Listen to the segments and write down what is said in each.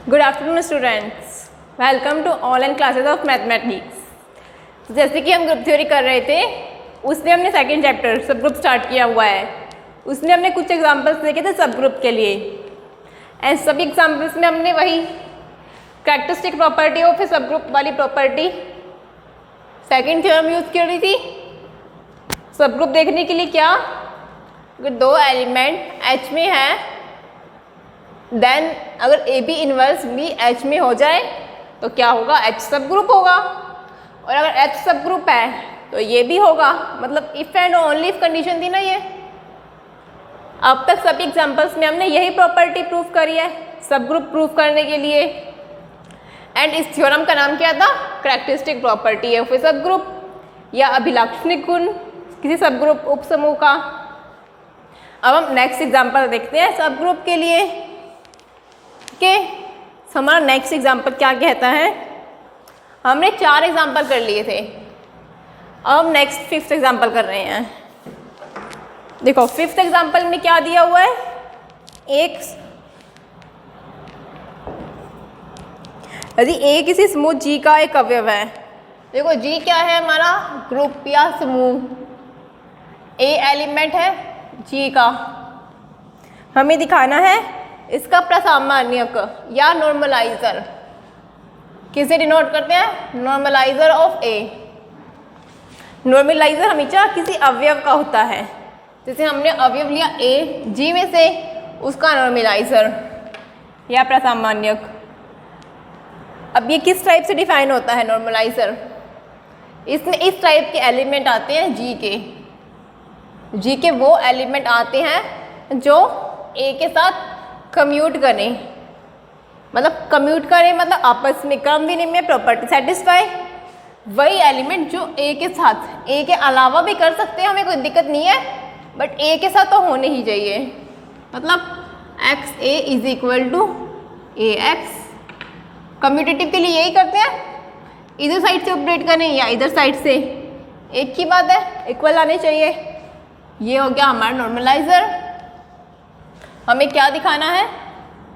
Good afternoon students, welcome to online classes of mathematics. जैसे कि हम ग्रुप थ्योरी कर रहे थे, उसमें हमने सेकंड चैप्टर सब ग्रुप स्टार्ट किया हुआ है। उसमें हमने कुछ एग्जांपल्स देखे थे सब ग्रुप के लिए, एंड सभी एग्जांपल्स में हमने वही कैरेक्टरिस्टिक प्रॉपर्टी और फिर सब ग्रुप वाली प्रॉपर्टी सेकंड थ्योरम यूज़ कर रही थी। सब ग्रुप देखने के लिए क्या, अगर दो एलिमेंट H में है देन अगर ए बी इनवर्स भी H में हो जाए तो क्या होगा, H सब ग्रुप होगा। और अगर H सब ग्रुप है तो ये भी होगा, मतलब if and only if condition थी ना ये। अब तक सभी एग्जांपल्स में हमने यही प्रॉपर्टी प्रूव करी है सब ग्रुप प्रूव करने के लिए, एंड इस थ्योरम का नाम क्या था, कैरेक्टरिस्टिक प्रॉपर्टी है फिर सब ग्रुप या अभिलाक्षणिक गुण किसी सब ग्रुप उपसमूह का। अब हम नेक्स्ट एग्जांपल देखते हैं सब ग्रुप के लिए कि हमारा नेक्स्ट एग्जांपल क्या कहता है। हमने 4 एग्जांपल कर लिए थे, अब हम नेक्स्ट 5th एग्जांपल कर रहे हैं। देखो 5th एग्जांपल में क्या दिया हुआ है, यदि ए किसी समूह जी का एक अवयव है। देखो जी क्या है, हमारा ग्रुप या समूह, ए एलिमेंट है जी का। हमें दिखाना है इसका प्रसामान्यक या नॉर्मलाइजर। किसे डिनोट करते हैं, नॉर्मलाइजर ऑफ ए। नॉर्मलाइजर हमेशा किसी अवयव का होता है, जैसे हमने अवयव लिया ए जी में से, उसका नॉर्मलाइजर या प्रसामान्यक। अब ये किस टाइप से डिफाइन होता है नॉर्मलाइजर, इसमें इस टाइप के एलिमेंट आते हैं जी के वो एलिमेंट आते हैं जो ए के साथ कम्यूट करें, मतलब आपस में क्रम विनिमय प्रॉपर्टी सेटिस्फाई। वही एलिमेंट जो ए के साथ, ए के अलावा भी कर सकते हैं, हमें कोई दिक्कत नहीं है, बट ए के साथ तो होने ही चाहिए। मतलब x a is equal to a x. Commutative के लिए यही करते हैं, इधर साइड से ऑपरेट करें या इधर साइड से, एक ही बात है, इक्वल आने चाहिए। ये हो गया हमारा नॉर्मलाइजर। हमें क्या दिखाना है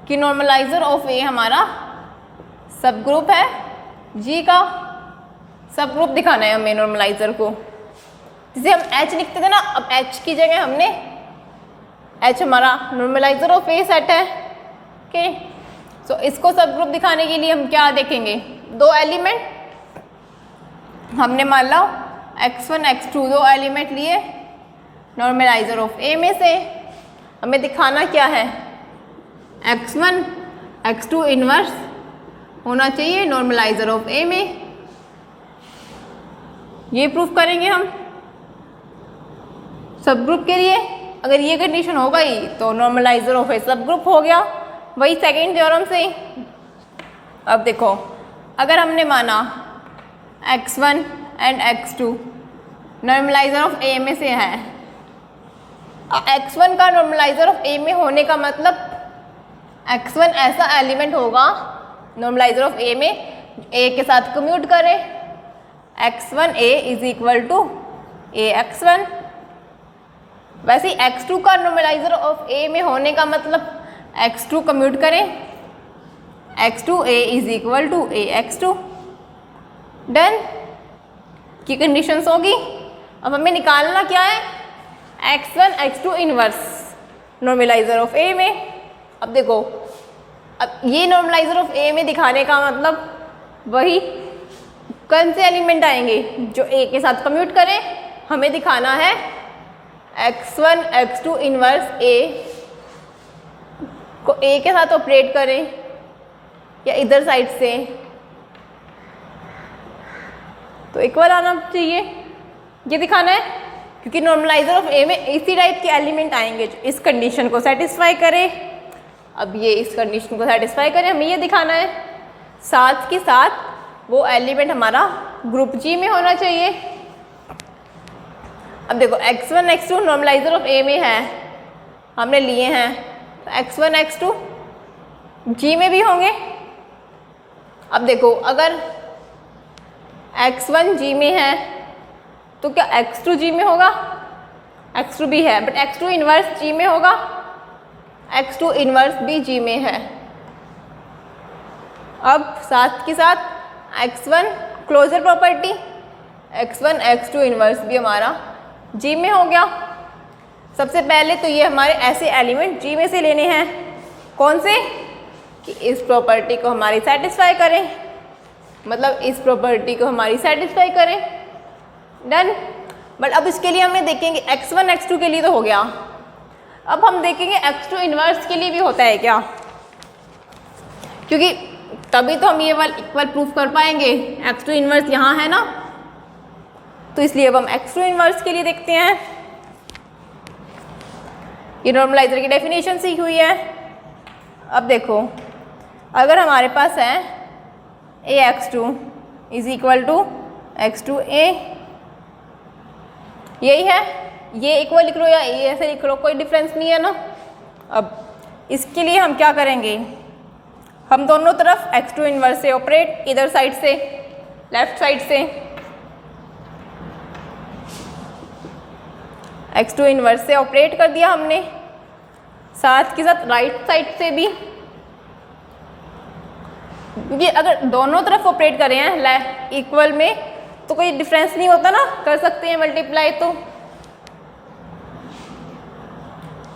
कि नॉर्मलाइजर ऑफ ए हमारा सब ग्रुप है, जी का सब ग्रुप दिखाना है हमें नॉर्मलाइजर को। जिसे हम H लिखते थे ना, अब H की जगह हमने H हमारा नॉर्मलाइजर ऑफ ए सेट है। ओके, सो इसको सब ग्रुप दिखाने के लिए हम क्या देखेंगे, दो एलिमेंट हमने मान लो x1 x2 दो एलिमेंट लिए नॉर्मलाइजर ऑफ ए में से। हमें दिखाना क्या है, x1 x2 इनवर्स होना चाहिए नॉर्मलाइजर ऑफ ए में। ये प्रूफ करेंगे हम सब ग्रुप के लिए। अगर ये कंडीशन हो गई तो नॉर्मलाइजर ऑफ ए सब ग्रुप हो गया, वही सेकेंड थ्योरम से। अब देखो अगर हमने माना x1 and x2 normaliser of ए में से है, x1 का नॉर्मलाइजर ऑफ ए में होने का मतलब x1 ऐसा एलिमेंट होगा नॉर्मलाइजर ऑफ ए में ए के साथ कम्यूट करे, x1 a is equal to a x1। वैसे ही x2 का नॉर्मलाइजर ऑफ ए में होने का मतलब x2 कम्यूट करें, x2 a is equal to a x2। डन की कंडीशंस होगी। अब हमें निकालना क्या है, x1 x2 inverse normaliser of ए में। अब देखो, अब ये नॉर्मलाइजर ऑफ ए में दिखाने का मतलब वही कौन से एलिमेंट आएंगे जो ए के साथ कम्यूट करें। हमें दिखाना है x1 x2 इनवर्स ए को ए के साथ ऑपरेट करें या इधर साइड से, तो इक्वल आना चाहिए, ये दिखाना है। क्योंकि नॉर्मलाइजर ऑफ ए में इसी टाइप के एलिमेंट आएंगे जो इस कंडीशन को सेटिस्फाई करे। अब ये इस कंडीशन को सेटिस्फाई करे, हमें ये दिखाना है। साथ के साथ वो एलिमेंट हमारा ग्रुप जी में होना चाहिए। अब देखो x1 x2 नॉर्मलाइजर ऑफ ए में है, हमने लिए हैं, तो x1 x2 जी में भी होंगे। अब देखो अगर x1 जी में है तो क्या x2 जी में होगा, x2 भी है बट x2 इनवर्स जी में होगा, x2 इन्वर्स भी जी में है। अब साथ के साथ x1 closure property, x1 x2 inverse भी हमारा जी में हो गया। सबसे पहले तो ये हमारे ऐसे एलिमेंट जी में से लेने हैं, कौन से, कि इस प्रॉपर्टी को हमारी सेटिस्फाई करें, मतलब इस प्रॉपर्टी को हमारी सेटिस्फाई करें। डन। बट अब इसके लिए हमें देखेंगे x1 x2 के लिए तो हो गया, अब हम देखेंगे x2 इन्वर्स के लिए भी होता है क्या, क्योंकि तभी तो हम ये वाला इक्वल प्रूफ कर पाएंगे। x2 इन्वर्स यहाँ है ना, तो इसलिए अब हम x2 इन्वर्स के लिए देखते हैं। ये नॉर्मलाइजर की डेफिनेशन सीखी हुई है। अब देखो, अगर हमारे पास है ax2 is equal to x2a, यही है, ये इक्वल लिख लो या ये ऐसे लिख लो, कोई डिफरेंस नहीं है ना। अब इसके लिए हम क्या करेंगे, हम दोनों तरफ x2 इन्वर्स से ऑपरेट, इधर साइड से, लेफ्ट साइड से x2 इन्वर्स से ऑपरेट कर दिया हमने, साथ के साथ राइट साइड से भी, क्योंकि अगर दोनों तरफ ऑपरेट करें हैं इक्वल में तो कोई डिफरेंस नहीं होता ना, कर सकते हैं मल्टीप्लाई। तो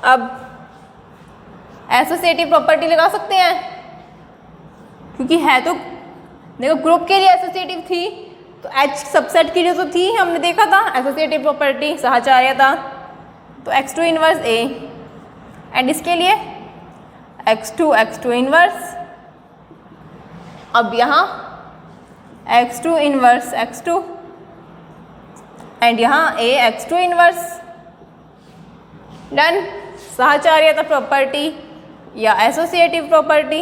अब एसोसिएटिव प्रॉपर्टी लगा सकते हैं, क्योंकि है तो देखो ग्रुप के लिए एसोसिएटिव थी, तो H सबसेट के लिए तो थी, हमने देखा था एसोसिएटिव प्रॉपर्टी साहचर्य था, तो x2 इन्वर्स a, एंड इसके लिए x2 इन्वर्स। अब यहाँ x2 इन्वर्स x2 एंड यहाँ a x2 इन्वर्स। डन। साहचर्यता प्रॉपर्टी या एसोसिएटिव प्रॉपर्टी।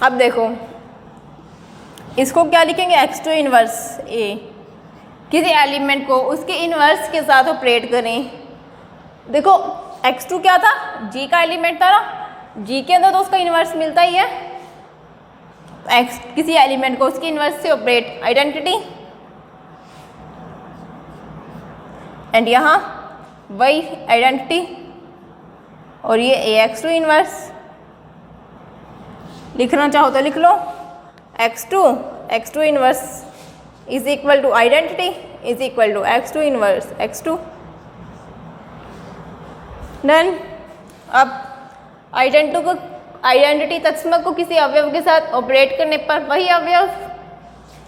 अब देखो इसको क्या लिखेंगे, x2 इन्वर्स a, किसी एलिमेंट को उसके इन्वर्स के साथ ऑपरेट करें। देखो x2 क्या था, g का एलिमेंट था ना, g के अंदर तो उसका इन्वर्स मिलता ही है, x किसी एलिमेंट को उसके इन्वर्स से ऑपरेट, आइडेंटिटी, एंड यहाँ वही आइडेंटिटी, और ये ax2 इन्वर्स। लिखना चाहो तो लिख लो, x2 inverse is equal to identity is equal to x2 inverse x2। Done. अब आइडेंटिटी तत्समक को किसी अवयव के साथ ऑपरेट करने पर वही अवयव,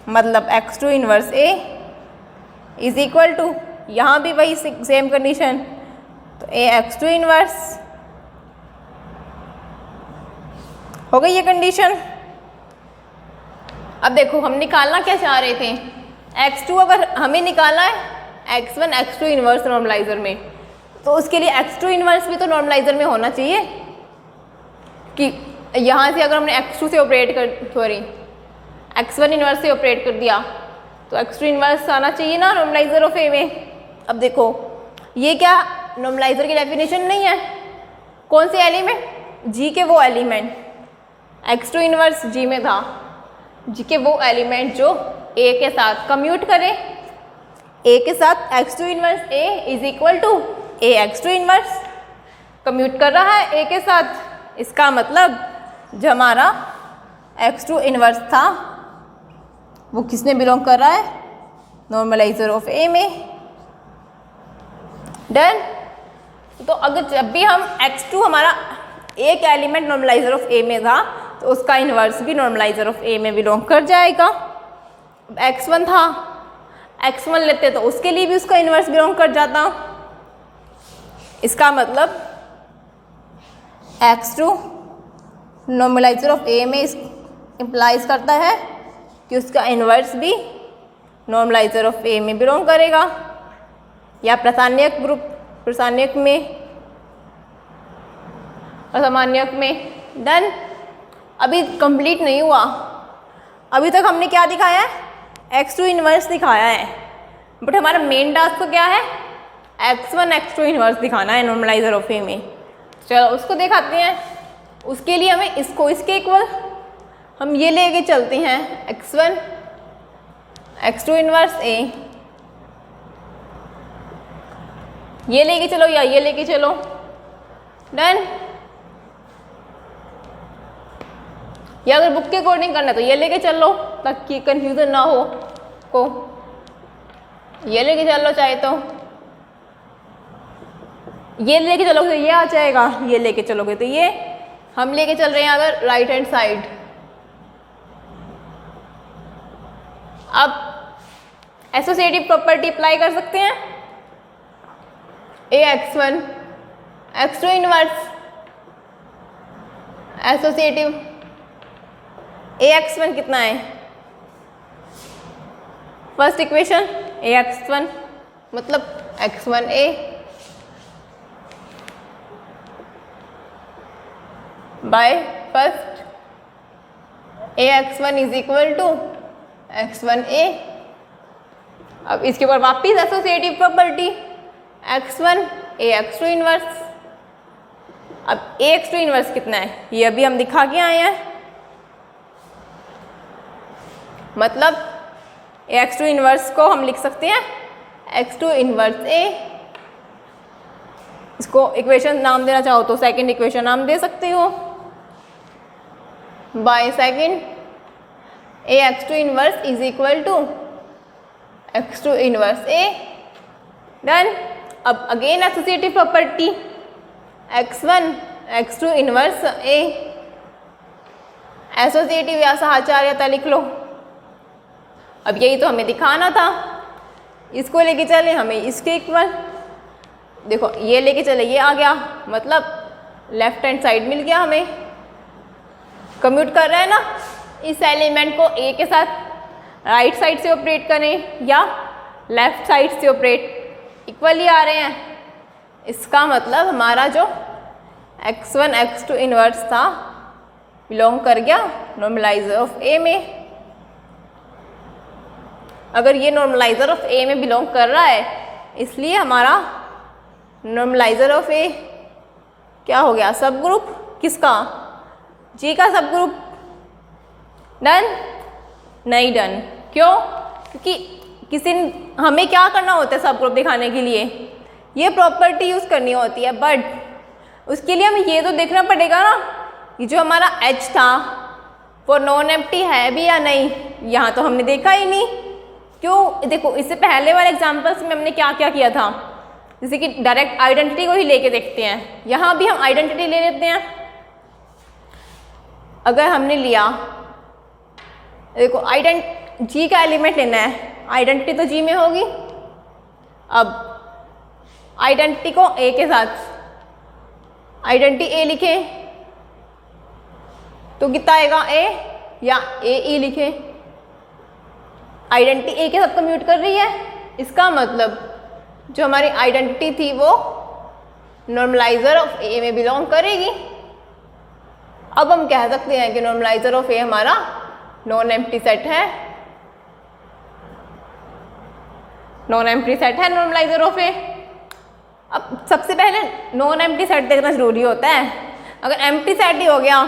मतलब x2 inverse a is equal to, यहाँ भी वही सेम कंडीशन, तो ax2 इन्वर्स हो गई ये कंडीशन। अब देखो हम निकालना क्या चाह रहे थे, x2 अगर हमें निकालना है x1 x2 इन्वर्स नॉर्मलाइजर में, तो उसके लिए x2 इन्वर्स भी तो नॉर्मलाइजर में होना चाहिए, कि यहाँ से अगर हमने x2 से ऑपरेट x1 इन्वर्स से ऑपरेट कर दिया तो x2 इन्वर्स आना चाहिए ना नॉर्मलाइजर ऑफ ए में। अब देखो ये क्या नॉर्मलाइजर की डेफिनेशन नहीं है, कौन से एलिमेंट, जी के वो एलिमेंट, x2 इन्वर्स जी में था, जी के वो एलिमेंट जो a के साथ कम्यूट करें, a के साथ x2 inverse a is equal to a x2 inverse, commute कर रहा है a के साथ, इसका मतलब जो हमारा x2 इन्वर्स था वो किसने बिलोंग कर रहा है, नॉर्मलाइजर ऑफ a में। डन। तो अगर जब भी हम x2 हमारा एक एलिमेंट नॉर्मलाइजर ऑफ a में था तो उसका इन्वर्स भी नॉर्मलाइजर ऑफ a में बिलोंग कर जाएगा। x1 था, x1 लेते तो उसके लिए भी उसका इन्वर्स बिलोंग कर जाता, इसका मतलब x2 नॉर्मलाइजर ऑफ a में इम्प्लाइज करता है कि उसका इन्वर्स भी नॉर्मलाइजर ऑफ a में बिलोंग करेगा, या प्रासान्यक ग्रुप, प्रासान्यक में, असामान्यक में। डन। अभी कंप्लीट नहीं हुआ, अभी तक हमने क्या दिखाया है, x2 इन्वर्स दिखाया है, बट हमारा मेन टास्क तो क्या है, x1 x2 इन्वर्स दिखाना है नॉर्मलाइजर ऑफ ए में। चलो उसको दिखाते हैं। उसके लिए हमें इसको इसके इक्वल हम ये लेके चलते हैं, x1 x2 इन्वर्स a, ये लेके चलो या ये लेके चलो, डन। या अगर बुक के अकॉर्डिंग करना है तो ये लेके चल लो ताकि कंफ्यूजन ना हो को, ये लेके चल लो, चाहे तो ये लेके चलोगे तो ये आ जाएगा, ये लेके चलोगे तो ये। हम लेके चल रहे हैं अगर राइट हैंड साइड। अब एसोसिएटिव प्रॉपर्टी अप्लाई कर सकते हैं। AX1 X2 inverse associative AX1 कितना है, फर्स्ट इक्वेशन AX1 मतलब X1A by first AX1 is equal to X1A। अब इसके ऊपर वापिस associative property X1 AX2 inverse. अब AX2 इनवर्स कितना है ये अभी हम दिखा के आए हैं, मतलब AX2 इनवर्स को हम लिख सकते हैं X2 इनवर्स A। इसको इक्वेशन नाम देना चाहो तो सेकंड इक्वेशन नाम दे सकते हो, by second AX2 inverse is equal to X2 inverse A। Done. अब again associative property X1 X2 inverse A, associative या साहचर्यता लिख लो। अब यही तो हमें दिखाना था, इसको लेके चले हमें इसके इक्वल, देखो ये लेके चले ये आ गया, मतलब लेफ्ट हैंड साइड मिल गया हमें। कम्यूट कर रहा है ना, इस एलिमेंट को A के साथ राइट साइड से ऑपरेट करें या लेफ्ट साइड से ऑपरेट, इक्वली आ रहे हैं। इसका मतलब हमारा जो X1 X2 इनवर्स था बिलोंग कर गया नॉर्मलाइजर ऑफ A में। अगर ये नॉर्मलाइजर ऑफ A में बिलोंग कर रहा है, इसलिए हमारा नॉर्मलाइजर ऑफ A क्या हो गया, सब ग्रुप किसका, G का सब ग्रुप। डन? नहीं डन। क्यों? क्योंकि किसी हमें क्या करना होता है सब ग्रुप दिखाने के लिए, ये प्रॉपर्टी यूज़ करनी होती है, बट उसके लिए हमें ये तो देखना पड़ेगा ना ये जो हमारा H था वो नॉन एम्प्टी है भी या नहीं। यहाँ तो हमने देखा ही नहीं। क्यों? देखो इससे पहले वाले एग्जाम्पल्स में हमने क्या क्या किया था, जैसे कि डायरेक्ट आइडेंटिटी को ही लेके देखते हैं। यहाँ भी हम आइडेंटिटी ले लेते हैं। अगर हमने लिया, देखो G का एलिमेंट लेना है, आइडेंटिटी तो G में होगी। अब आइडेंटिटी को A के साथ आइडेंटिटी A लिखें तो कितना आएगा A, या AE लिखें, आइडेंटिटी A के साथ कम्यूट कर रही है। इसका मतलब जो हमारी आइडेंटिटी थी वो नॉर्मलाइजर ऑफ A में बिलोंग करेगी। अब हम कह सकते हैं कि नॉर्मलाइजर ऑफ A हमारा नॉन एम्प्टी सेट है, नॉन एम्प्टी सेट है नॉर्मलाइजर ऑफ A। अब सबसे पहले नॉन एम्प्टी सेट देखना जरूरी होता है। अगर एम्प्टी सेट ही हो गया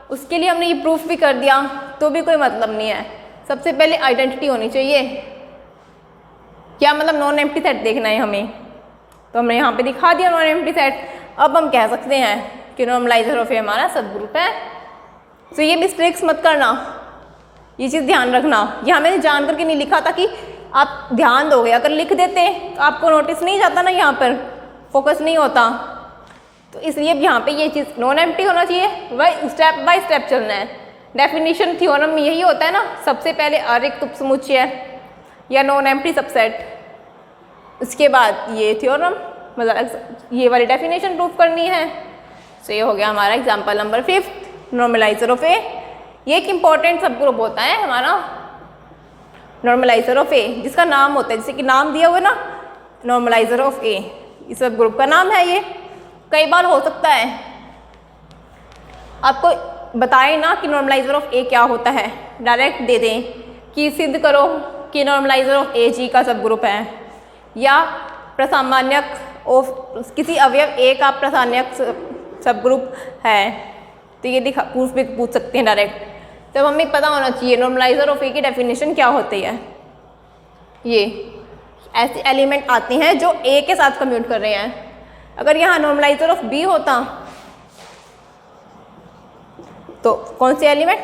उसके लिए हमने ये प्रूफ भी कर दिया तो भी कोई मतलब नहीं है। सबसे पहले आइडेंटिटी होनी चाहिए। क्या मतलब नॉन एम्प्टी सेट देखना है हमें, तो हमने यहाँ पे दिखा दिया नॉन एम्प्टी सेट। अब हम कह सकते हैं कि नॉर्मलाइजर ऑफ A हमारा सब ग्रुप है। तो ये मिस्टेक्स मत करना, ये चीज़ ध्यान रखना। यहाँ मैंने जान करके नहीं लिखा था कि आप ध्यान दोगे, अगर लिख देते तो आपको नोटिस नहीं जाता ना, यहाँ पर फोकस नहीं होता। तो इसलिए यहाँ पे ये चीज़ नॉन एम्प्टी होना चाहिए, वही स्टेप बाय स्टेप चलना है। डेफिनेशन थ्योरम में यही होता है ना, सबसे पहले अरिक्त उपसमुच्चय या नॉन एम्प्टी सबसेट, उसके बाद ये थ्योरम, मतलब ये वाली डेफिनेशन प्रूफ करनी है। तो ये हो गया हमारा example number 5, normaliser of A। ये एक इम्पॉर्टेंट सब ग्रुप होता है हमारा नॉर्मलाइजर ऑफ A, जिसका नाम होता है, जैसे कि नाम दिया हुआ ना नॉर्मलाइजर ऑफ A, इस सब ग्रुप का नाम है ये। कई बार हो सकता है आपको बताए ना कि नॉर्मलाइजर ऑफ A क्या होता है, डायरेक्ट दे दें कि सिद्ध करो कि नॉर्मलाइजर ऑफ A G का सब ग्रुप है, या प्रसामान्यक ऑफ किसी अवयव A का प्रसामान्यक सब ग्रुप है, तो ये प्रूफ भी पूछ सकते हैं डायरेक्ट। तब हमें पता होना चाहिए नॉर्मलाइजर ऑफ A की डेफिनेशन क्या होती है। ये ऐसे एलिमेंट आते हैं जो A के साथ कम्यूट कर रहे हैं। अगर यहाँ नॉर्मलाइजर ऑफ बी होता तो कौन से एलिमेंट,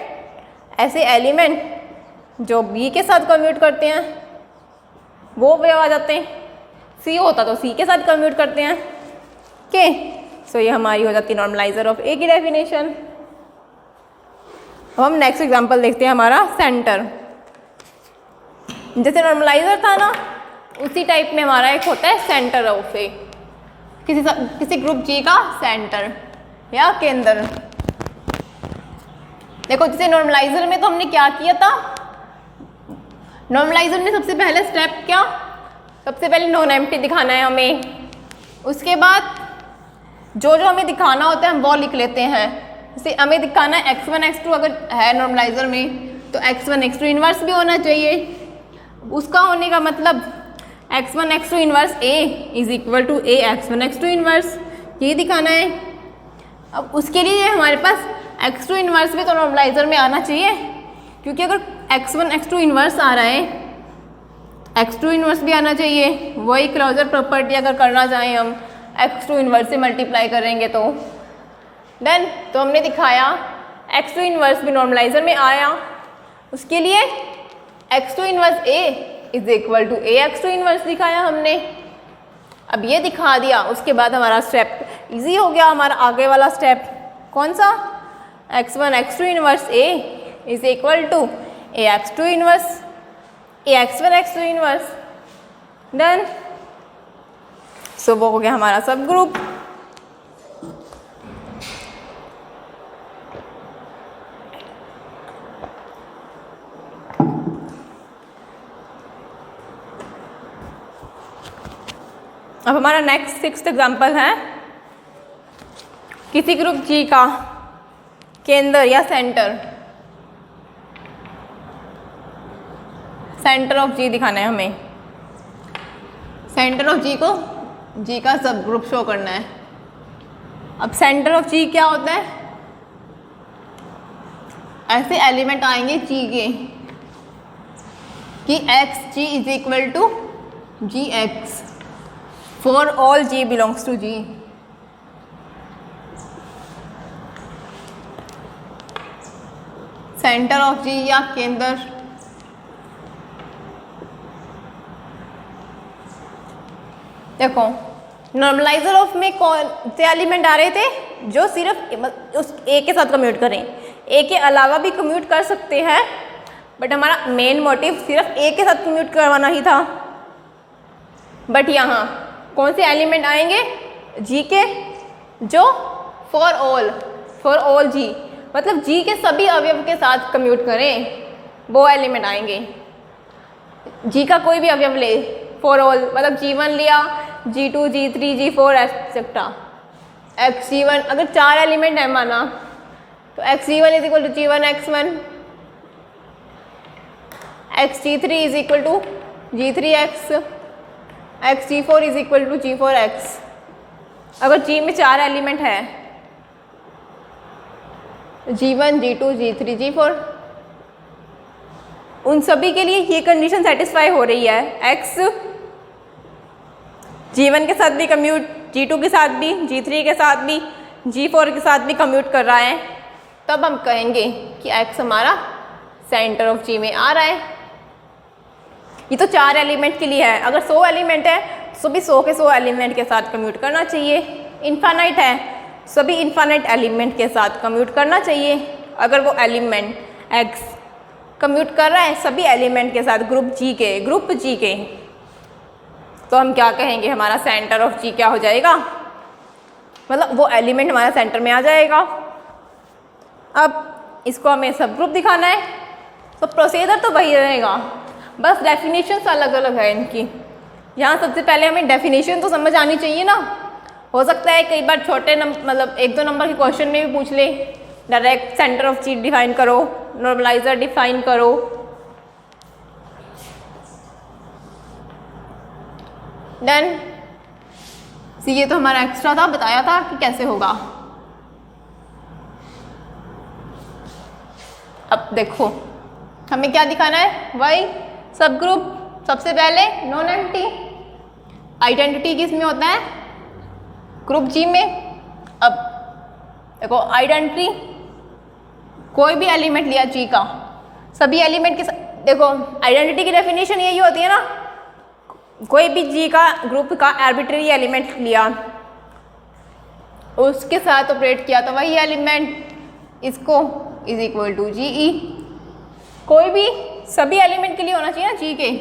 ऐसे एलिमेंट जो बी के साथ कम्यूट करते हैं वो वे आ जाते हैं, सी होता तो सी के साथ कम्यूट करते हैं के। सो ये हमारी हो जाती है नॉर्मलाइजर ऑफ ए की डेफिनेशन। अब हम नेक्स्ट एग्जांपल देखते हैं हमारा सेंटर। जैसे नॉर्मलाइजर था ना, उसी टाइप में हमारा एक होता है सेंटर ऑफ ए, किसी ग्रुप जी का सेंटर या केंद्र। देखो जैसे नॉर्मलाइजर में तो हमने क्या किया था, नॉर्मलाइजर में सबसे पहले स्टेप क्या, सबसे पहले नॉन एम्प्टी दिखाना है हमें। उसके बाद जो जो हमें दिखाना होता है हम वो लिख लेते हैं। जैसे हमें दिखाना है x1 x2 अगर है नॉर्मलाइजर में तो x1 x2 इन्वर्स भी होना चाहिए। उसका होने का मतलब x1 x2 inverse a is equal to a x1 x2 inverse, ये दिखाना है। अब उसके लिए हमारे पास x2 इन्वर्स भी तो नॉर्मलाइजर में आना चाहिए, क्योंकि अगर x1 x2 इन्वर्स आ रहा है x2 इन्वर्स भी आना चाहिए। वही क्लोजर प्रॉपर्टी अगर करना चाहें हम x2 इन्वर्स से मल्टीप्लाई करेंगे तो देन तो हमने दिखाया x2 इन्वर्स भी नॉर्मलाइजर में आया। उसके लिए x2 inverse a is equal to a x2 inverse दिखाया हमने। अब ये दिखा दिया, उसके बाद हमारा स्टेप इजी हो गया। हमारा आगे वाला स्टेप कौन सा, x1 x2 inverse a is equal to a x2 inverse a x1 x2 inverse. Done. So वो हो गया हमारा सब ग्रुप। अब हमारा नेक्स्ट 6th एग्जाम्पल है किसी ग्रुप जी का केंद्र या सेंटर, सेंटर ऑफ जी दिखाना है हमें। सेंटर ऑफ जी को जी का सब ग्रुप शो करना है। अब सेंटर ऑफ जी क्या होता है, ऐसे एलिमेंट आएंगे जी के कि X ji is equal to ji X for all ji belongs to G. Centre of G या केंद्र, देखो नॉर्मलाइजर ऑफ में कौन से एलिमेंट आ रहे थे जो सिर्फ उस ए के साथ कम्यूट करें, ए के अलावा भी कम्यूट कर सकते हैं, बट हमारा मेन मोटिव सिर्फ ए के साथ कम्यूट करवाना ही था। बट यहाँ कौन से एलिमेंट आएंगे जी के, जो फॉर ऑल जी मतलब जी के सभी अवयव के साथ कम्यूट करें, वो एलिमेंट आएंगे। जी का कोई भी अवयव ले, फॉर ऑल मतलब G1 लिया, G2 G3 G4 etcetera XG1, अगर 4 एलिमेंट है माना तो XG1 is equal to G1 X1, XG3 is equal to G3X, XG4 is equal to G4X। अगर G में 4 एलिमेंट है G1 G2 G3 G4, उन सभी के लिए ये कंडीशन सेटिस्फाई हो रही है। X G1 के साथ भी कम्यूट, G2 के साथ भी, G3 के साथ भी, G4 के साथ भी कम्यूट कर रहा है, तब हम कहेंगे कि X हमारा सेंटर ऑफ G में आ रहा है। ये तो 4 एलिमेंट के लिए है। अगर 100 एलिमेंट है तो सभी 100 के 100 एलिमेंट के साथ कम्यूट करना चाहिए। इन्फानाइट है, सभी इन्फानाइट एलिमेंट के साथ कम्यूट करना चाहिए। अगर वो एलिमेंट X कम्यूट कर रहा है सभी एलिमेंट के साथ ग्रुप जी के, तो हम क्या कहेंगे, हमारा सेंटर ऑफ जी क्या हो जाएगा, मतलब वो एलिमेंट हमारा सेंटर में आ जाएगा। अब इसको हमें सब ग्रुप दिखाना है, तो प्रोसीजर तो वही रहेगा, बस डेफिनेशंस अलग अलग है इनकी। यहाँ सबसे पहले हमें डेफिनेशन तो समझ आनी चाहिए ना। हो सकता है कई बार छोटे मतलब 1-2 नंबर के क्वेश्चन में भी पूछ ले, direct centre of G define करो, नॉर्मलाइजर डिफाइन करो। डन। ये तो हमारा एक्स्ट्रा था, बताया था कि कैसे होगा। अब देखो हमें क्या दिखाना है, वही सब ग्रुप। सबसे पहले नॉन एम्प्टी, आइडेंटिटी किस में होता है, ग्रुप जी में अब देखो आइडेंटिटी, कोई भी एलिमेंट लिया जी का, सभी एलिमेंट के देखो आइडेंटिटी की डेफिनेशन यही होती है ना, कोई भी जी का ग्रुप का आर्बिट्रेरी एलिमेंट लिया, उसके साथ ऑपरेट किया तो वही एलिमेंट इसको इज इक्वल टू जी ई। कोई भी सभी एलिमेंट के लिए होना चाहिए ना जी के,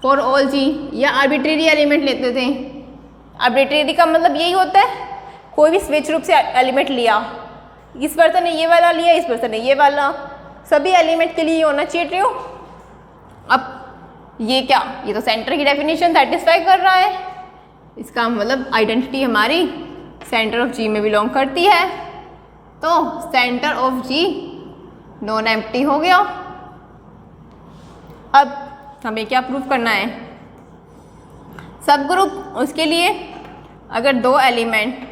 फॉर ऑल जी, या आर्बिट्रेरी एलिमेंट लेते थे। आर्बिट्रेरी का मतलब यही होता है कोई भी स्वेच्छ रूप से एलिमेंट लिया, इस पर्सन ने ये वाला लिया, इस पर्सन ने ये वाला, सभी एलिमेंट के लिए होना चाहिए ट्रू। अब ये क्या, ये तो सेंटर की डेफिनेशन सेटिस्फाई कर रहा है, इसका मतलब आइडेंटिटी हमारी सेंटर ऑफ जी में बिलोंग करती है, तो centre of G non empty हो गया। अब हमें क्या प्रूफ करना है, सब ग्रुप, उसके लिए अगर दो एलिमेंट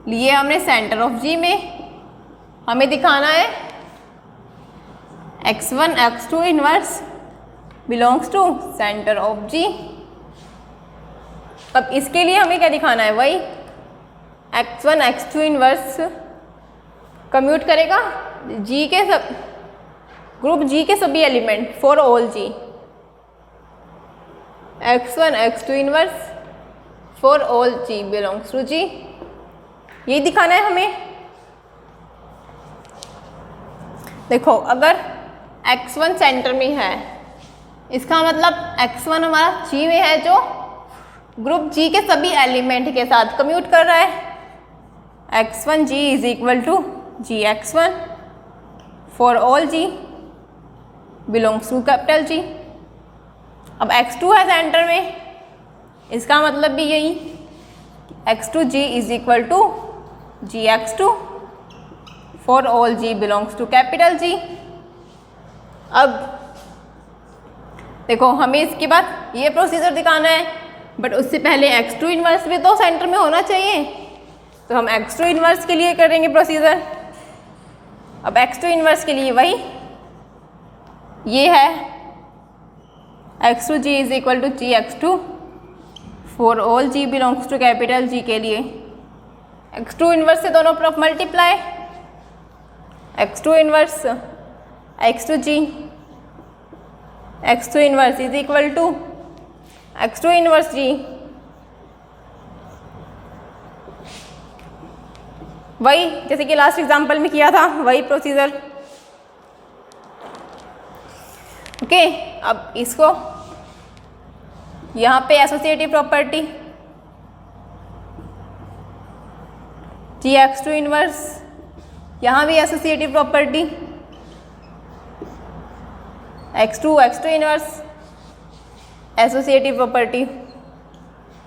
लिए हमने सेंटर ऑफ जी में, हमें दिखाना है x1 x2 inverse belongs to centre of G. अब इसके लिए हमें क्या दिखाना है, वही x1 x2 इनवर्स कम्यूट करेगा जी के सब ग्रुप जी के सभी element for all G, x1 x2 inverse for all ji belongs to G, यही दिखाना है हमें। देखो अगर x1 सेंटर में है, इसका मतलब x1 हमारा जी में है जो ग्रुप जी के सभी एलिमेंट के साथ कम्यूट कर रहा है। x1 g is equal to g x1 for all ji belongs to capital G. अब x2 है सेंटर में, इसका मतलब भी यही x2 ji is equal to ji x2 for all ji belongs to capital G. अब देखो हमें इसके बाद ये प्रोसीजर दिखाना है, बट उससे पहले x2 इनवर्स भी तो सेंटर में होना चाहिए, तो हम x2 इनवर्स के लिए करेंगे प्रोसीजर। अब x2 इनवर्स के लिए वही ये है x2 ji is equal to ji x2 for all ji belongs to capital G के लिए x2 इनवर्स से दोनों तरफ multiply, x2 inverse x2 G, x2 inverse is equal to x2 inverse G, वही जैसे कि लास्ट एग्जांपल में किया था वही प्रोसीजर। ओके, अब इसको यहाँ पे एसोसिएटिव प्रॉपर्टी जी x2 इनवर्स, यहाँ भी associative property x2 inverse associative property.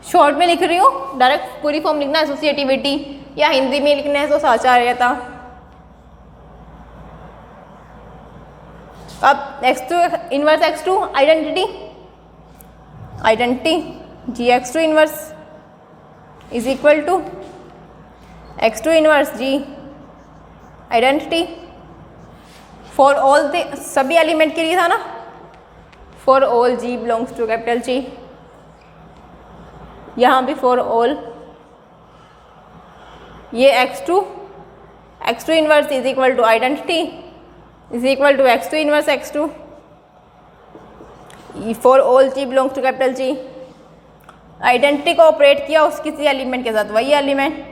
Short में लिख रही हूँ, डायरेक्ट पूरी फॉर्म लिखना एसोसिएटिविटी, या हिंदी में लिखना है तो साचार्यता। अब x2 inverse x2 identity g x2 inverse is equal to x2 inverse g identity for all the सभी एलिमेंट के लिए था ना, for all ji belongs to capital G, यहाँ भी फॉर ऑल। ये x2 inverse is equal to identity is equal to x2 inverse x2 for all ji belongs to capital G. Identity को operate किया उस किसी एलिमेंट के साथ, वही एलिमेंट।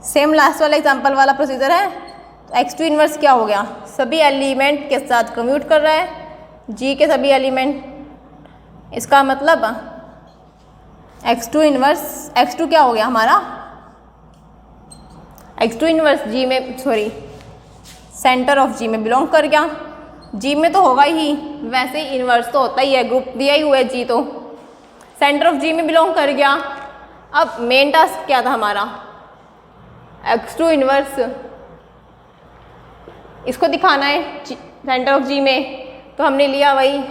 सेम लास्ट वाला एग्जांपल वाला प्रोसीजर है। तो x2 इनवर्स क्या हो गया, सभी एलिमेंट के साथ कम्यूट कर रहा है जी के सभी एलिमेंट, इसका मतलब x2 इनवर्स x2 क्या हो गया हमारा, x2 इनवर्स जी में सॉरी सेंटर ऑफ जी में बिलोंग कर गया। जी में तो होगा ही, वैसे ही इनवर्स तो होता ही है, ग्रुप दिया ही हुआ है जी, तो सेंटर ऑफ जी में बिलोंग कर गया। अब मेन टास्क क्या था हमारा, x2 इनवर्स इसको दिखाना है सेंटर ऑफ जी में, तो हमने लिया वही,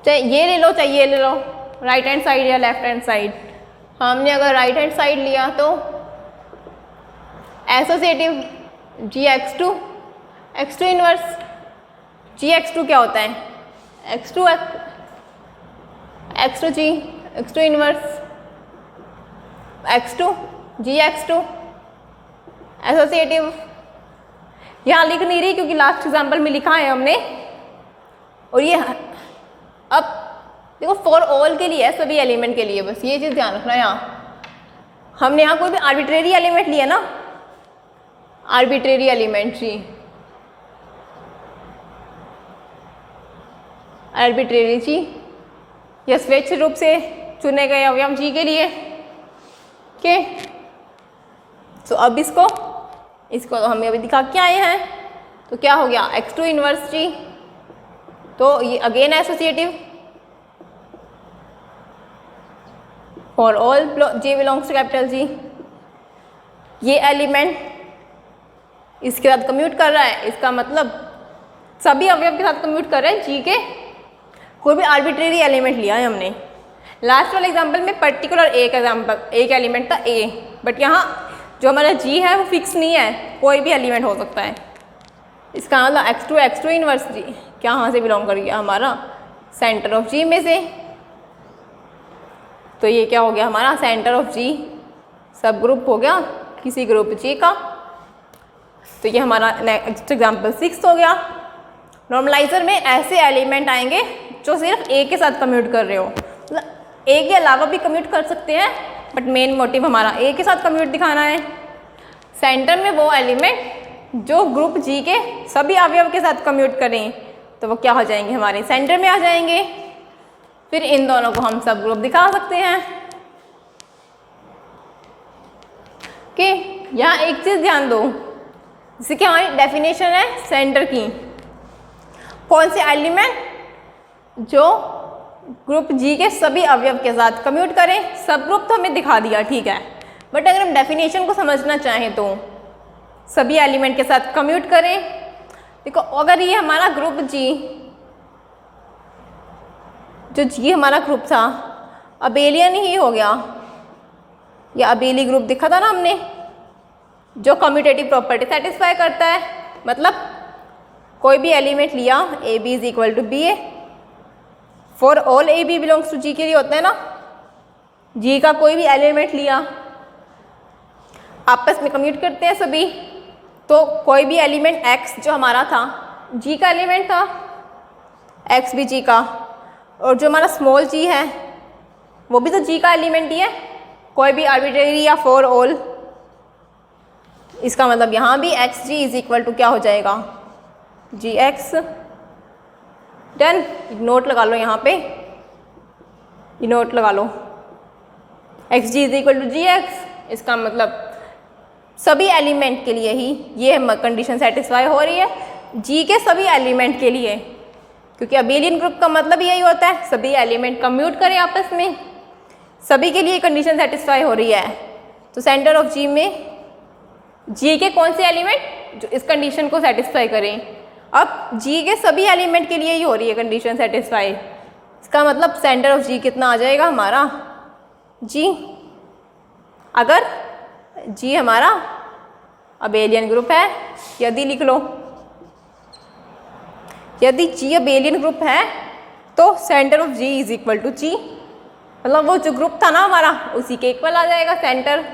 चाहे ये ले लो चाहे ये ले लो, राइट हैंड साइड या लेफ्ट हैंड साइड। हमने अगर राइट हैंड साइड लिया तो एसोसिएटिव जी x2 इनवर्स जी x2 क्या होता है, एक्स टू जी, x two inverse, x two जी, एक्स टू एसोसिएटिव। यहाँ लिख नहीं रही क्योंकि लास्ट एग्जाम्पल में लिखा है हमने। और ये अब देखो फॉर ऑल के लिए है, सभी एलिमेंट के लिए, बस ये चीज़ ध्यान रखना। यहाँ हमने यहाँ कोई भी आर्बिट्रेरी एलिमेंट लिया ना, आर्बिट्रेरी एलिमेंट जी, आर्बिट्रेरी जी या स्वेच्छ रूप से चुने गए अवयव जी के लिए के। तो अब इसको तो हम अभी दिखा के आए हैं। तो क्या हो गया, एक्स टू इनवर्स जी, तो ये again associative. For all j belongs to capital G, ये एलिमेंट इसके साथ कम्यूट कर रहा है, इसका मतलब सभी अवयव के साथ कम्यूट कर रहे हैं जी के। कोई भी आर्बिट्रेरी एलिमेंट लिया है हमने। लास्ट वाले एग्जांपल में पर्टिकुलर एक एलिमेंट था ए, बट यहाँ जो हमारा जी है वो फिक्स नहीं है, कोई भी एलिमेंट हो सकता है। इसका मतलब एक्स टू इनवर्स जी कहाँ से बिलोंग कर गया, हमारा सेंटर ऑफ जी में से। तो ये क्या हो गया, हमारा सेंटर ऑफ जी सब ग्रुप हो गया किसी ग्रुप जी का। तो ये हमारा नेक्स्ट एग्जाम्पल 6 हो गया। नॉर्मलाइजर में ऐसे एलिमेंट आएंगे जो सिर्फ ए के साथ कम्यूट कर रहे हो, मतलब ए के अलावा भी कम्यूट कर सकते हैं, बट मेन मोटिव हमारा ए के साथ कम्यूट दिखाना है। सेंटर में वो एलिमेंट जो ग्रुप जी के सभी अवयव के साथ कम्यूट करें, तो वो क्या हो जाएंगे, हमारे सेंटर में आ जाएंगे। फिर इन दोनों को हम सब ग्रुप दिखा सकते हैं कि यहाँ एक चीज़ ध्यान दो, जैसे कि हमारी डेफिनेशन है सेंटर की, कौन से एलिमेंट जो ग्रुप जी के सभी अवयव के साथ कम्यूट करें। सब ग्रुप तो हमें दिखा दिया, ठीक है, बट अगर हम डेफिनेशन को समझना चाहें तो सभी एलिमेंट के साथ कम्यूट करें। देखो अगर ये हमारा ग्रुप जी, जो जी हमारा ग्रुप था अबेलियन ही हो गया, या अबेली ग्रुप दिखा था ना हमने, जो कम्यूटेटिव प्रॉपर्टी सेटिस्फाई करता है। मतलब कोई भी एलिमेंट लिया, A B is equal to B A, for all A B belongs to G के लिए होता है ना, जी का कोई भी एलिमेंट लिया आपस में कम्यूट करते हैं सभी। तो कोई भी एलिमेंट एक्स जो हमारा था जी का एलिमेंट था, एक्स भी जी का, और जो हमारा स्मॉल जी है वो भी तो जी का एलिमेंट ही है, कोई भी आर्बिट्रेरी या फॉर ऑल। इसका मतलब यहाँ भी x ji is equal to क्या हो जाएगा, जी एक्स। डन, नोट लगा लो यहाँ पे, ये नोट लगा लो, X ji is equal to ji X. इसका मतलब सभी एलिमेंट के लिए ही ये कंडीशन सेटिस्फाई हो रही है, जी के सभी एलिमेंट के लिए, क्योंकि अबेलियन ग्रुप का मतलब यही होता है सभी एलिमेंट कम्यूट करें आपस में, सभी के लिए कंडीशन सेटिस्फाई हो रही है। तो सेंटर ऑफ जी में जी के कौन से एलिमेंट जो इस कंडीशन को सेटिस्फाई करें, अब जी के सभी एलिमेंट के लिए ही हो रही है कंडीशन सेटिस्फाई। इसका मतलब सेंटर ऑफ जी कितना आ जाएगा हमारा, जी। अगर जी हमारा अबेलियन ग्रुप है, यदि लिख लो, यदि जी अबेलियन ग्रुप है तो centre of G is equal to G, मतलब वो जो ग्रुप था ना हमारा उसी के इक्वल आ जाएगा सेंटर।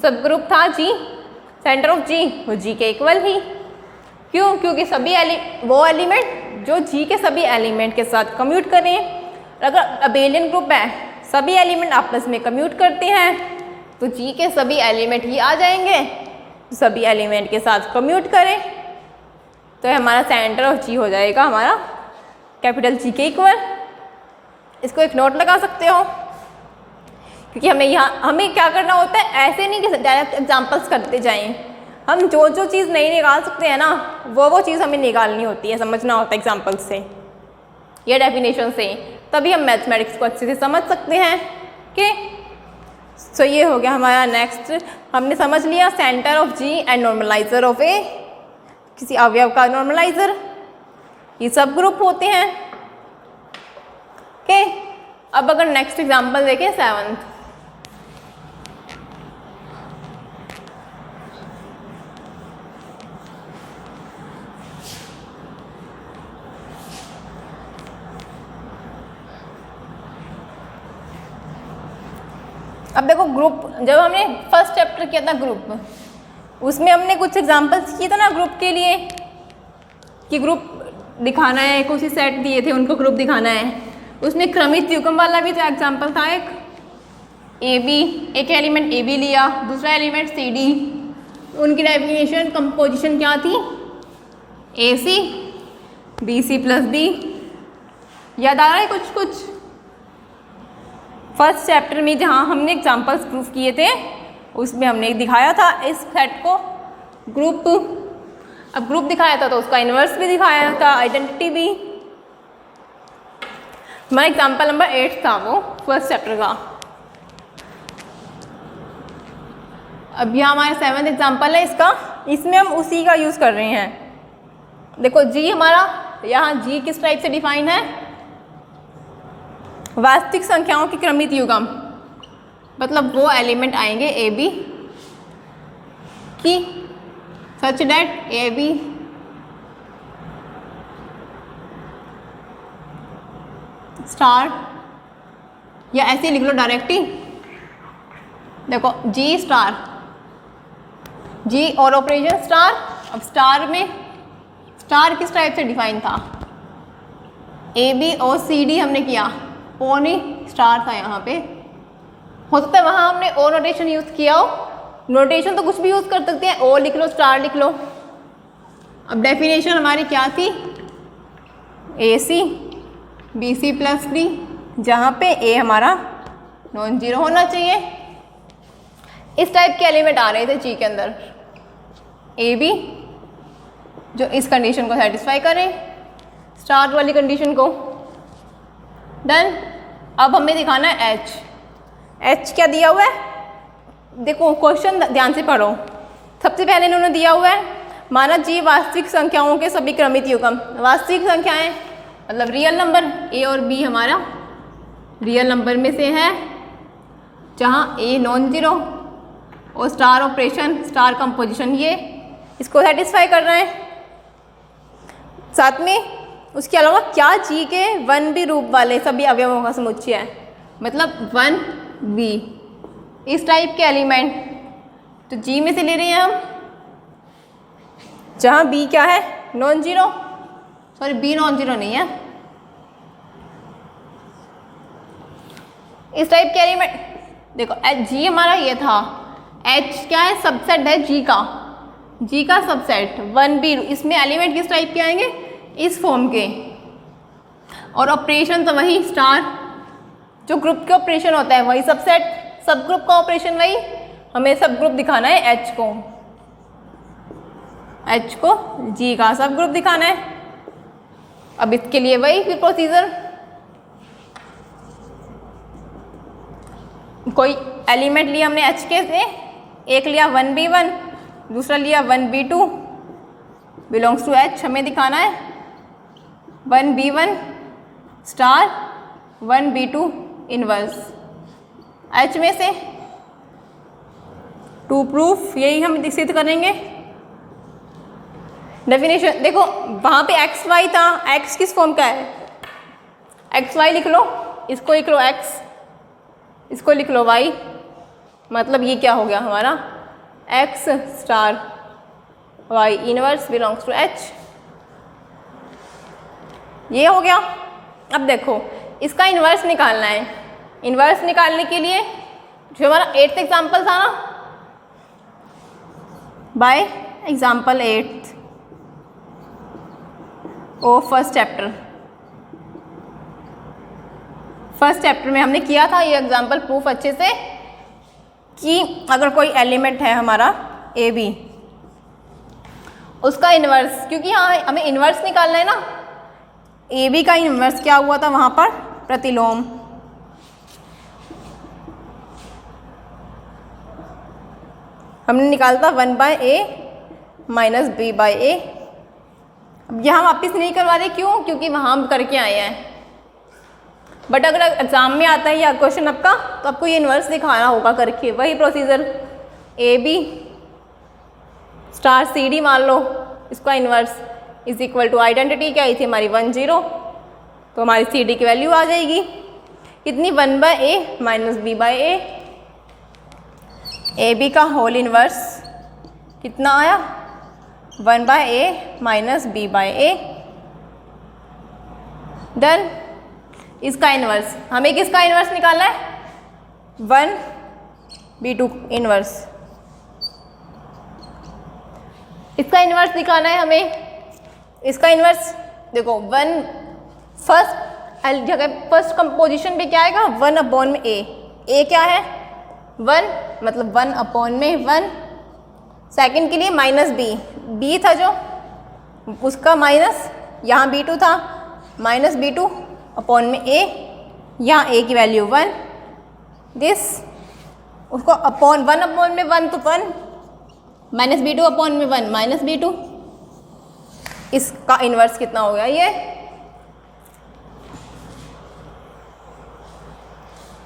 सब ग्रुप था जी, सेंटर ऑफ जी वो जी के इक्वल ही। क्यों? क्योंकि सभी वो एलिमेंट जो जी के सभी एलिमेंट के साथ कम्यूट करें। अगर अबेलियन ग्रुप है, सभी एलिमेंट आपस में कम्यूट करते हैं, तो जी के सभी एलिमेंट ही आ जाएंगे, सभी एलिमेंट के साथ कम्यूट करें तो हमारा सेंटर ऑफ जी हो जाएगा हमारा कैपिटल जी के इक्वल। इसको एक नोट लगा सकते हो, क्योंकि हमें क्या करना होता है, ऐसे नहीं कि डायरेक्ट एग्जांपल्स करते जाएं, हम जो जो चीज़ नहीं निकाल सकते हैं ना वो चीज़ हमें निकालनी होती है, समझना होता है एग्जांपल्स से या डेफिनेशन से, तभी हम मैथमेटिक्स को अच्छे से समझ सकते हैं। कि सो ये हो गया हमारा नेक्स्ट, हमने समझ लिया centre of G and normaliser of A, किसी अवयव का नॉर्मलाइजर, ये सब ग्रुप होते हैं। ओके, अब अगर नेक्स्ट एग्जांपल देखें 7th, अब देखो ग्रुप, जब हमने फर्स्ट चैप्टर किया था ग्रुप, उसमें हमने कुछ एग्जांपल्स किए थे ना ग्रुप के लिए, कि ग्रुप दिखाना है, कुछ ही सेट दिए थे उनको ग्रुप दिखाना है। उसमें क्रमित युग्म वाला भी तो एग्जाम्पल था एक, ए बी, एक एलिमेंट ए बी लिया, दूसरा एलिमेंट सी डी, उनकी डेफिनेशन कंपोजिशन क्या थी, A C B C plus D. याद आ रहा है कुछ कुछ? फर्स्ट चैप्टर में जहाँ हमने एग्जाम्पल्स प्रूफ किए थे उसमें हमने दिखाया था इस सेट को ग्रुप। अब ग्रुप दिखाया था तो उसका इन्वर्स भी दिखाया था, आइडेंटिटी भी। हमारा एग्जाम्पल नंबर 8 था वो फर्स्ट चैप्टर का। अब यह हमारा 7th एग्जाम्पल है इसका, इसमें हम उसी का यूज़ कर रहे हैं। देखो जी हमारा यहाँ जी किस टाइप से डिफाइन है, वास्तविक संख्याओं की क्रमित युग्म, मतलब वो एलिमेंट आएंगे ए बी की सच डेट ए बी स्टार, या ऐसे लिख लो डायरेक्ट ही। देखो जी स्टार, जी और ऑपरेशन स्टार। अब स्टार में स्टार किस टाइप से डिफाइन था, ए बी और सी डी हमने किया, ओ नहीं स्टार था यहाँ पे। हो सकता है वहाँ हमने ओ नोटेशन यूज़ किया हो, नोटेशन तो कुछ भी यूज़ कर सकते हैं, ओ लिख लो स्टार लिख लो। अब डेफिनेशन हमारी क्या थी, A C B C plus D, जहाँ पे ए हमारा नॉन जीरो होना चाहिए। इस टाइप के एलिमेंट आ रहे थे जी के अंदर, ए बी जो इस कंडीशन को सेटिस्फाई करे, स्टार वाली कंडीशन को। डन। अब हमें दिखाना है एच। एच क्या दिया हुआ है, देखो क्वेश्चन ध्यान से पढ़ो। सबसे पहले इन्होंने दिया हुआ है, माना जी वास्तविक संख्याओं के सभी क्रमित युग्म, वास्तविक संख्याएं मतलब रियल नंबर, ए और बी हमारा रियल नंबर में से है, जहाँ ए नॉन जीरो और स्टार ऑपरेशन स्टार कंपोजिशन ये इसको सेटिस्फाई कर रहे हैं। साथ में उसके अलावा क्या जी के वन बी रूप वाले सभी अवयवों का समुच्चय है, मतलब वन बी इस टाइप के एलिमेंट तो जी में से ले रहे हैं हम, जहाँ बी क्या है non zero, sorry b non zero नहीं है, इस टाइप के एलिमेंट। देखो एच जी हमारा ये था, एच क्या है सबसेट है जी का सबसेट वन बी, इसमें एलिमेंट किस टाइप के आएंगे, इस फॉर्म के। और ऑपरेशन तो वही स्टार, जो ग्रुप के ऑपरेशन होता है वही सबसेट, सब ग्रुप का ऑपरेशन वही, हमें सब ग्रुप दिखाना है एच को जी का सब ग्रुप दिखाना है। अब इसके लिए वही फिर प्रोसीजर, कोई एलिमेंट लिया हमने एच के से, एक लिया 1b1, दूसरा लिया 1b2, बिलोंग्स टू एच, हमें दिखाना है 1b1 star 1b2 inverse H में से। टू प्रूफ यही हम सिद्ध करेंगे। डेफिनेशन देखो वहाँ पे एक्स वाई था, एक्स किस फॉर्म का है, एक्स वाई लिख लो, इसको लिख लो एक्स, इसको लिख लो वाई, मतलब ये क्या हो गया हमारा x star y inverse belongs to H, ये हो गया। अब देखो इसका इन्वर्स निकालना है। इन्वर्स निकालने के लिए जो हमारा 8th एग्जाम्पल था ना, by example 8 of first chapter में हमने किया था ये एग्जाम्पल प्रूफ अच्छे से, कि अगर कोई एलिमेंट है हमारा ए बी, उसका इन्वर्स, क्योंकि यहाँ हमें इन्वर्स निकालना है ना, ए बी का इन्वर्स क्या हुआ था वहाँ पर प्रतिलोम, हमने निकाला था 1/a माइनस b/a। अब यहाँ वापस नहीं करवा रहे, क्यों, क्योंकि वहाँ हम करके आए हैं। बट अगर एग्जाम में आता है या क्वेश्चन आपका, तो आपको ये इन्वर्स दिखाना होगा करके, वही procedure a b star c d मान लो, इसका inverse is equal to identity क्या आई थी हमारी 1 0, तो हमारी सी डी की वैल्यू आ जाएगी कितनी 1/a minus b/a, a b का होल इनवर्स कितना आया 1/a माइनस b/a। डन। इसका इनवर्स, हमें किसका इनवर्स निकालना है 1/b2 इनवर्स, इसका इनवर्स निकालना है हमें। इसका इनवर्स देखो 1 फर्स्ट कंपोजिशन पे क्या आएगा 1/a। a क्या है 1, मतलब 1/1। सेकंड के लिए माइनस b था जो, उसका माइनस, यहाँ b2 था, माइनस b2/a, यहाँ a की वैल्यू 1, दिस उसको अपॉन 1/1 तो 1, माइनस b2/1 माइनस b2। इसका इन्वर्स कितना हो गया ये।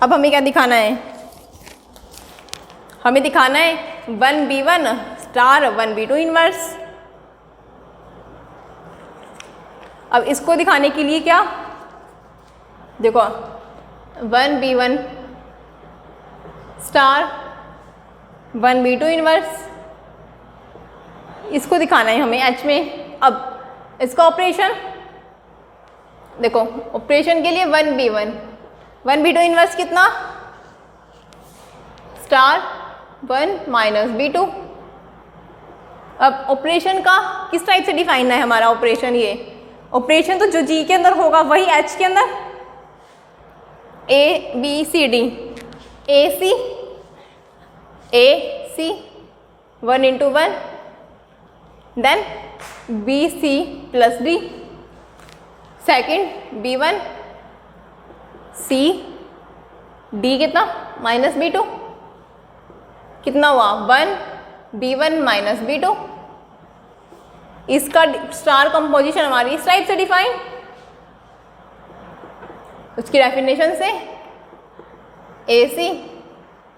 अब हमें क्या दिखाना है, हमें दिखाना है 1b1 स्टार 1b2 इन्वर्स। अब इसको दिखाने के लिए क्या, देखो 1b1 स्टार 1b2 इन्वर्स, इसको दिखाना है हमें एच में। अब इसका ऑपरेशन देखो, ऑपरेशन के लिए 1b1 इन्वर्स कितना स्टार 1 माइनस b2। अब ऑपरेशन का किस टाइप से डिफाइन है हमारा ऑपरेशन, ये ऑपरेशन तो जो जी के अंदर होगा वही एच के अंदर, a b c d, a c 1/1, then b C plus d, second b1 c d कितना माइनस b2, कितना हुआ 1b1 माइनस b2। इसका स्टार कंपोजिशन हमारी इस टाइप से डिफाइन, उसकी डेफिनेशन से A C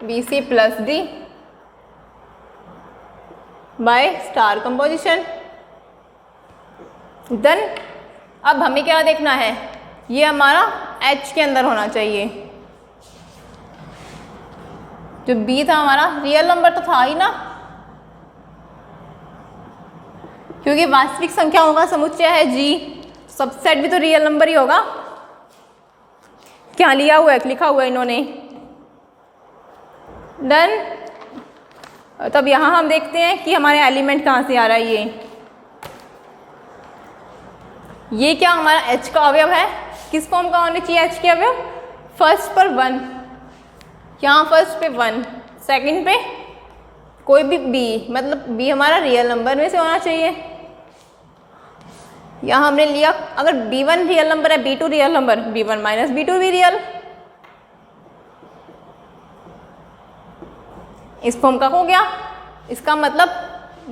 B C plus D by star composition. Then अब हमें क्या देखना है, ये हमारा एच के अंदर होना चाहिए। जो बी था हमारा रियल नंबर तो था ही ना, क्योंकि वास्तविक संख्याओं का समुच्चय है जी, सबसेट भी तो रियल नंबर ही होगा। क्या लिया हुआ है, लिखा हुआ है इन्होंने। डन। तब यहाँ हम देखते हैं कि हमारे एलिमेंट कहाँ से आ रहा है। ये क्या हमारा h का अवयव है, किस फॉर्म का होना चाहिए h के अवयव, फर्स्ट पर 1, यहाँ फर्स्ट पे 1, सेकंड पे कोई भी b, मतलब b हमारा रियल नंबर में से होना चाहिए। यहाँ हमने लिया अगर b1 रियल नंबर है, b2 real number, b1 minus b2 भी रियल, इस फॉर्म का हो गया। इसका मतलब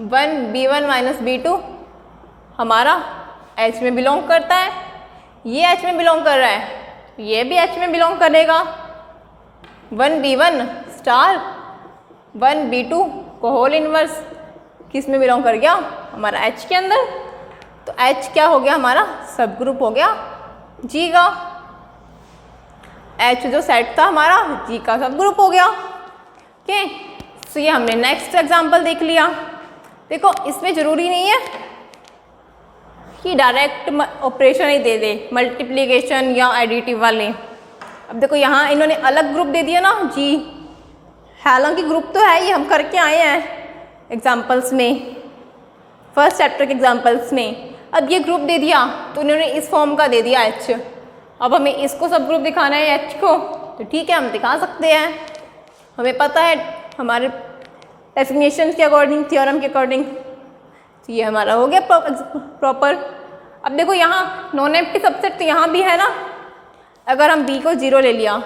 1b1 माइनस b2 हमारा h में बिलोंग करता है, ये h में बिलोंग कर रहा है, ये भी h में बिलोंग करेगा। 1b1 स्टार 1b2 को होल इनवर्स किस में बिलोंग कर गया, हमारा h के अंदर। तो h क्या हो गया, हमारा सब ग्रुप हो गया g का। h जो सेट था हमारा g का सब ग्रुप हो गया। ओके, तो ये हमने नेक्स्ट एग्जांपल देख लिया। देखो इसमें ज़रूरी नहीं है कि डायरेक्ट ऑपरेशन ही दे दे, मल्टीप्लिकेशन या एडिटिव वाले। अब देखो यहाँ इन्होंने अलग ग्रुप दे दिया ना जी, हालांकि ग्रुप तो है, ये हम करके आए हैं एग्जांपल्स में, फर्स्ट चैप्टर के एग्जांपल्स में। अब ये ग्रुप दे दिया तो उन्होंने इस फॉर्म का दे दिया h। अब हमें इसको सब ग्रुप दिखाना है h को, तो ठीक है हम दिखा सकते हैं, हमें पता है हमारे डेफिनेशन के अकॉर्डिंग, थ्योरम के अकॉर्डिंग। तो ये हमारा हो गया प्रॉपर। अब देखो यहाँ नॉन एम्प्टी सबसेट तो यहाँ भी है ना, अगर हम b को 0 ले लिया,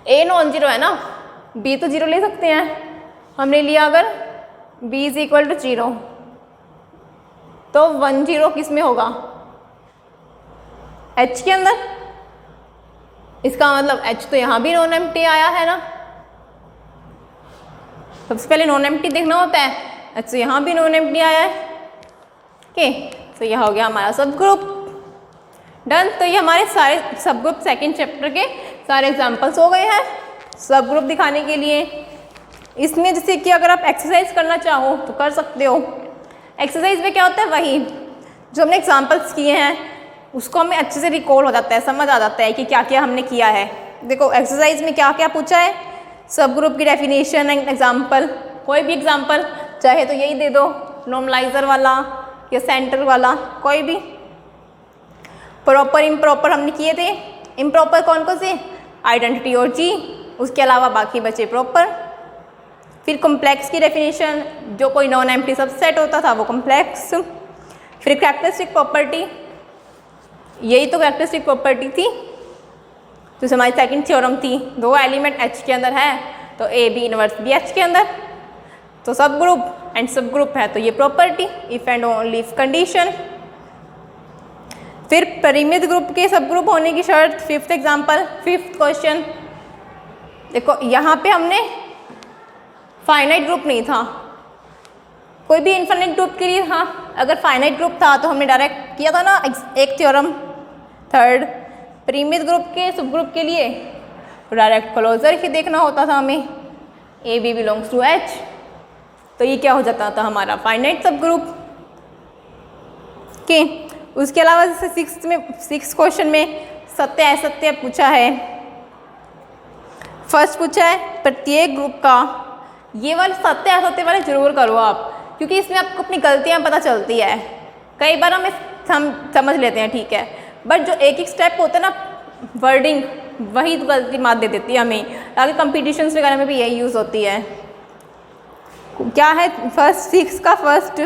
a नॉन जीरो है ना, b तो 0 ले सकते हैं, हमने लिया अगर b इज इक्वल टू 0, तो 1 0 किस में होगा, h के अंदर। इसका मतलब h तो यहाँ भी नॉन एम्प्टी आया है ना, सबसे पहले नॉन एम्प्टी देखना होता है, अच्छा यहाँ भी नॉन एम्प्टी आया है। ओके, तो यह हो गया हमारा सब ग्रुप। डन। तो ये हमारे सारे सब ग्रुप सेकेंड चैप्टर के सारे एग्जांपल्स हो गए हैं सब ग्रुप दिखाने के लिए। इसमें जैसे कि अगर आप एक्सरसाइज करना चाहो तो कर सकते हो। एक्सरसाइज में क्या होता है, वही जो हमने एग्जाम्पल्स किए हैं उसको हमें अच्छे से रिकॉल हो जाता है, समझ आ जाता है कि क्या क्या हमने किया है। देखो एक्सरसाइज में क्या क्या पूछा है, सब ग्रुप की डेफिनेशन एंड एग्जाम्पल, कोई भी एग्जाम्पल चाहे तो यही दे दो, नॉर्मलाइजर वाला या सेंटर वाला, कोई भी। प्रॉपर इम्प्रॉपर हमने किए थे। इम्प्रॉपर कौन कौन से, आइडेंटिटी और जी, उसके अलावा बाकी बचे प्रॉपर। फिर कॉम्प्लेक्स की डेफिनेशन, जो कोई नॉन एम्प्टी सबसेट होता था वो कॉम्प्लेक्स। फिर कैरेक्टरिस्टिक प्रॉपर्टी, यही तो कैरेक्टरिस्टिक प्रॉपर्टी थी तो हमारी सेकंड थ्योरम थी। दो एलिमेंट H के अंदर है तो ए बी इनवर्स भी H के अंदर, तो सब ग्रुप एंड सब ग्रुप है तो ये property, if and only if condition. फिर परिमित ग्रुप के सब ग्रुप होने की शर्त, फिफ्थ एग्जाम्पल, फिफ्थ क्वेश्चन। देखो यहाँ पे हमने फाइनाइट ग्रुप नहीं था, कोई भी इनफाइनाइट ग्रुप के लिए। हाँ अगर फाइनाइट ग्रुप था तो हमने डायरेक्ट किया था ना एक थ्योरम थर्ड। परिमित ग्रुप के सब ग्रुप के लिए तो डायरेक्ट क्लोजर ही देखना होता था हमें, a B belongs to H, तो ये क्या हो जाता था हमारा फाइनाइट सब ग्रुप के। उसके अलावा जैसे सिक्स क्वेश्चन में सत्य असत्य पूछा है। फर्स्ट पूछा है प्रत्येक ग्रुप का, ये वाले सत्य असत्य वाले जरूर करो आप, क्योंकि इसमें आपको अपनी गलतियां पता चलती है। कई बार हम समझ लेते हैं ठीक है, बट जो एक एक स्टेप होता है ना वर्डिंग, वही तो गलती मार दे देती है हमें। आगे कंपटीशंस वगैरह में भी यही यूज़ होती है। क्या है फर्स्ट सिक्स का फर्स्ट,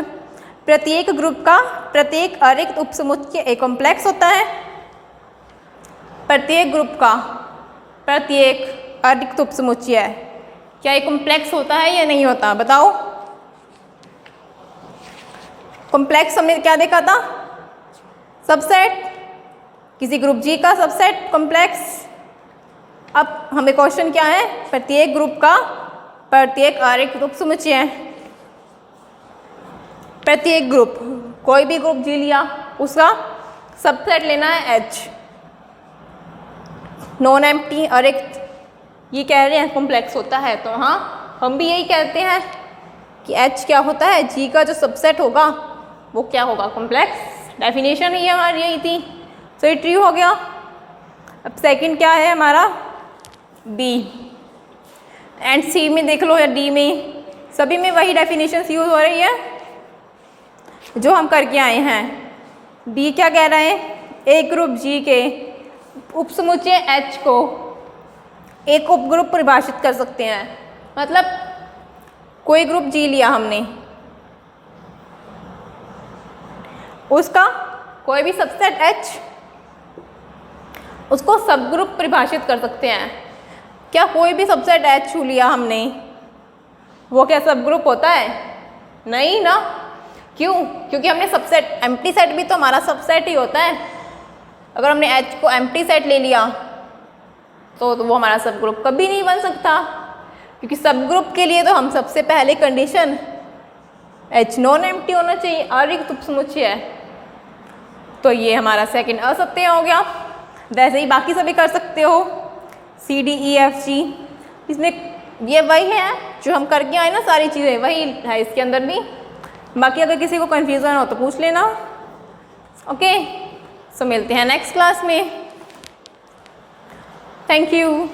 प्रत्येक ग्रुप का प्रत्येक अरिक्त उपसमुच्चय एक कॉम्प्लेक्स होता है। प्रत्येक ग्रुप का प्रत्येक अरिक्त उपसमुच्चय क्या एक कॉम्प्लेक्स होता है या नहीं होता, बताओ। कॉम्प्लेक्स हमने क्या देखा था, सबसेट, किसी ग्रुप जी का सबसेट कॉम्प्लेक्स। अब हमें क्वेश्चन क्या है, प्रत्येक ग्रुप का प्रत्येक अरिक्त उपसमुच्चय। प्रत्येक ग्रुप, कोई भी ग्रुप जी लिया उसका सबसेट लेना है H, नॉन एम्प्टी अरिक्त, ये कह रहे हैं कॉम्प्लेक्स होता है। तो हाँ हम भी यही कहते हैं कि H क्या होता है, जी का जो सबसेट होगा वो क्या होगा, कॉम्प्लेक्स। डेफिनेशन ही हमारी यही थी, तो ये ट्रू हो गया। अब सेकंड क्या है हमारा, B एंड C में देख लो या D में, सभी में वही डेफिनेशन यूज हो रही है जो हम करके आए हैं। B क्या कह रहे हैं, एक ग्रुप G के उपसमुच्चय H को एक उपग्रुप परिभाषित कर सकते हैं। मतलब कोई ग्रुप G लिया हमने, उसका कोई भी सबसेट H, उसको सब ग्रुप परिभाषित कर सकते हैं। क्या कोई भी सबसेट H लिया हमने, वो क्या सब ग्रुप होता है, नहीं ना। क्यों, क्योंकि हमने सबसेट, एम्प्टी सेट भी तो हमारा सबसेट ही होता है। अगर हमने H को एम्प्टी सेट ले लिया तो वो हमारा सब ग्रुप कभी नहीं बन सकता, क्योंकि सब ग्रुप के लिए तो हम सबसे पहले कंडीशन H नॉन एम्प्टी होना चाहिए, अरिक्त उपसमुच्चय है, तो ये हमारा सेकंड असत्य हो गया। वैसे ही बाकी सभी कर सकते हो, C D E F G, इसमें ये वही है जो हम करके आए ना, सारी चीज़ें वही है इसके अंदर भी। बाकी अगर किसी को कन्फ्यूज़न हो तो पूछ लेना। ओके, सो मिलते हैं नेक्स्ट क्लास में। Thank you.